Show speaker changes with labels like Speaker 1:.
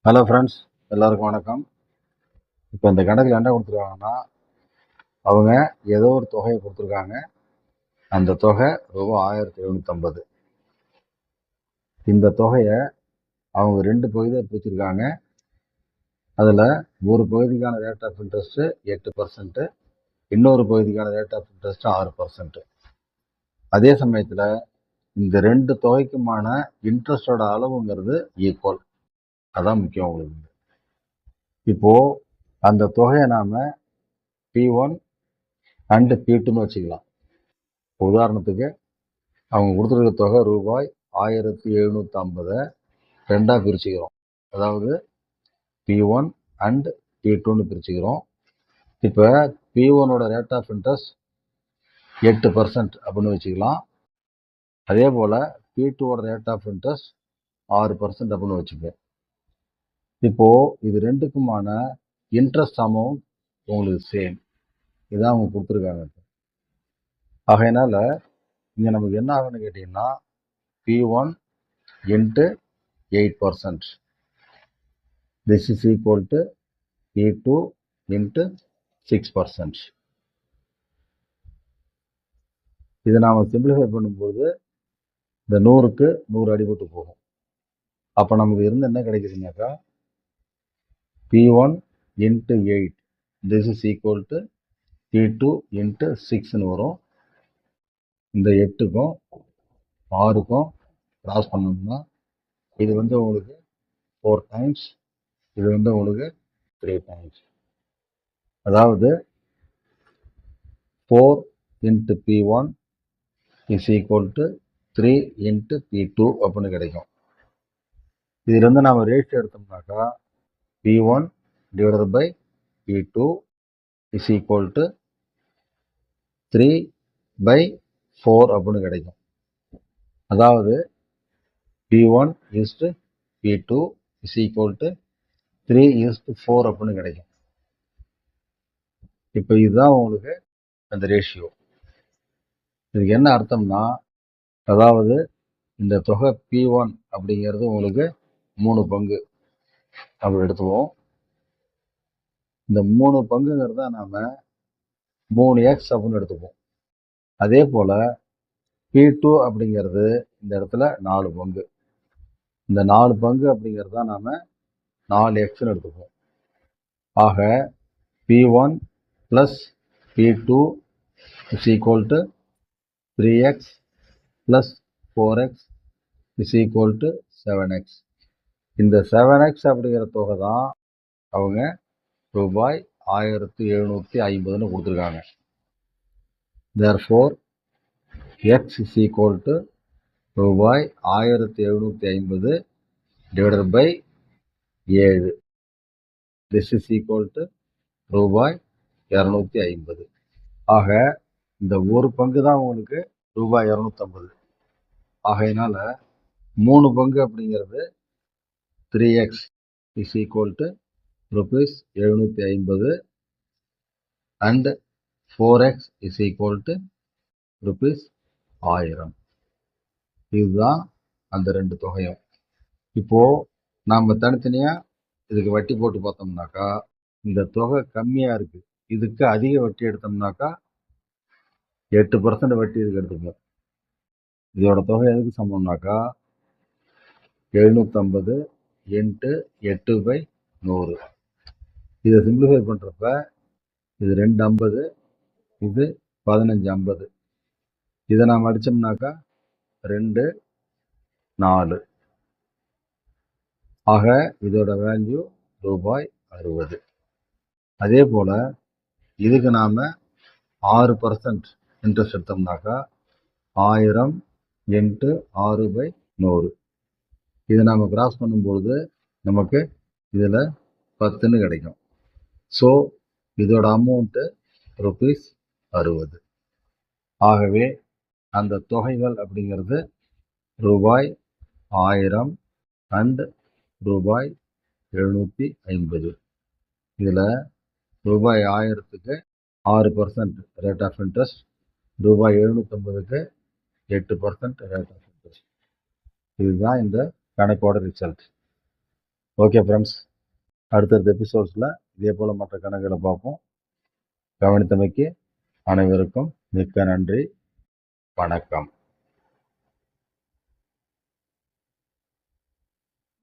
Speaker 1: Hello friends, எல்லாருக்கும் வணக்கம். இப்போ இந்த கணக்கில் என்ன கொடுத்துருக்காங்கன்னா, அவங்க ஏதோ ஒரு தொகையை கொடுத்துருக்காங்க. அந்த தொகை ரூபாய் 1750. இந்த தொகையை அவங்க 2 பகுதியாக பிரிச்சிருக்காங்க. அதில் ஒரு பகுதிக்கான ரேட் ஆஃப் இன்ட்ரெஸ்ட்டு 8%, இன்னொரு பகுதிக்கான ரேட் ஆஃப் இன்ட்ரெஸ்ட்டு 6%. அதே சமயத்தில் இந்த 2 தொகைக்குமான இன்ட்ரெஸ்டோட அளவுங்கிறது ஈக்குவல். அதான் முக்கியம் உங்களுக்கு. இப்போது அந்த தொகையை நாம் P1 அண்டு P2ன்னு வச்சுக்கலாம். உதாரணத்துக்கு அவங்க கொடுத்துருக்க தொகை ரூபாய் 1750 ரெண்டாக பிரிச்சுக்கிறோம். அதாவது P1 அண்ட் P2ன்னு பிரிச்சுக்கிறோம். இப்போ P1ஓட ரேட் ஆஃப் இன்ட்ரெஸ்ட் 8% அப்படின்னு வச்சுக்கலாம். அதே போல் P2ஓட ரேட் ஆஃப் இன்ட்ரெஸ்ட் 6% அப்படின்னு வச்சுப்பேன். இப்போது இது ரெண்டுக்குமான இன்ட்ரெஸ்ட் அமௌண்ட் உங்களுக்கு சேம். இதான் அவங்க கொடுத்துருக்காங்க. ஆகையினால இங்கே நமக்கு என்ன ஆகுன்னு கேட்டிங்கன்னா, P1 into 8%. This is equal to P2 into 6%. இதை நாம் சிம்பிளிஃபை பண்ணும்போது இந்த 100க்கு 100 அடிபட்டு போகும். அப்போ நமக்கு இருந்து என்ன கிடைக்குதுனாக்கா, P1 into 8 this is equal to P2 into 6ன்னு வரும். இந்த 8க்கும் 6க்கும் கிராஸ் பண்ணோம்னா இது வந்து உங்களுக்கு 4 டைம்ஸ், இது வந்து உங்களுக்கு 3 டைம்ஸ். அதாவது 4 into P1 is equal to 3 into P2 அப்படின்னு கிடைக்கும். இதிலிருந்து நாம் ratio எடுத்தோம்னாக்கா P1 divided by P2 is equal to 3 by 4 அப்படின்னு கிடைக்கும். அதாவது P1 is to P2 is equal to 3 is to 4 அப்படின்னு கிடைக்கும். இப்போ இதுதான் உங்களுக்கு அந்த ரேஷியோ. இதுக்கு என்ன அர்த்தம்னா, அதாவது இந்த தொகை P1 அப்படிங்கிறது உங்களுக்கு 3 பங்கு அப்படி எடுத்துவோம். இந்த 3 பங்குங்கிறத நாம் 3x அப்படின்னு எடுத்துப்போம். அதே போல் P2 அப்படிங்கிறது இந்த இடத்துல 4 பங்கு. இந்த 4 பங்கு அப்படிங்கிறது தான் நாம் 4xன்னு எடுத்துப்போம். ஆக P1 plus P2 is equal to 3x plus 4x is equal to 7x. இந்த 7x அப்படிங்கிற தொகை தான் அவங்க ரூபாய் 1750ன்னு கொடுத்துருக்காங்க. Therefore x is equal to ரூபாய் 1750 divided by 7. This is equal to ரூபாய் 250. ஆக இந்த ஒரு பங்கு தான் உங்களுக்கு ரூபாய் 250. ஆகையினால 3 பங்கு அப்படிங்கிறது 3x is equal to rupees 750 and 4x is equal to rupees 1000. இதுதான் அந்த 2 தொகையும். இப்போது நாம் தனித்தனியாக இதுக்கு வட்டி போட்டு பார்த்தோம்னாக்கா இந்த தொகை கம்மியாக இருக்குது. இதுக்கு அதிக வட்டி எடுத்தோம்னாக்கா 8% வட்டி இதுக்கு எடுத்துப்போம். இதோட தொகை எதுக்கு சமம்னாக்கா 750 into 8/100. இதை சிம்பிளிஃபை பண்ணுறப்ப இது 250, இது 1550. இதை நாம் அடித்தோம்னாக்கா 2 4. ஆக இதோட வேல்யூ ரூபாய் 60. அதே போல் இதுக்கு நாம் 6% இன்ட்ரெஸ்ட் எடுத்தோம்னாக்கா 1000 into 6/100. இதை நாம் கிராஸ் பண்ணும்பொழுது நமக்கு இதில் 10ன்னு கிடைக்கும். ஸோ இதோட அமௌண்ட்டு rupees 60. ஆகவே அந்த தொகைகள் அப்படிங்கிறது ரூபாய் 1000 அண்ட் ரூபாய் 750. இதில் ரூபாய் 1000க்கு 6% ரேட் ஆஃப் இன்ட்ரெஸ்ட், ரூபாய் 750க்கு 8% ரேட் ஆஃப் இன்ட்ரெஸ்ட். இதுதான் இந்த கணக்கோட ரிசல்ட். ஓகே ஃப்ரெண்ட்ஸ், அடுத்தடுத்த எபிசோட்ஸில் இதே போல் மற்ற கணக்குகளை பார்ப்போம். கவனித்தமைக்கு அனைவருக்கும் மிக்க நன்றி. வணக்கம்.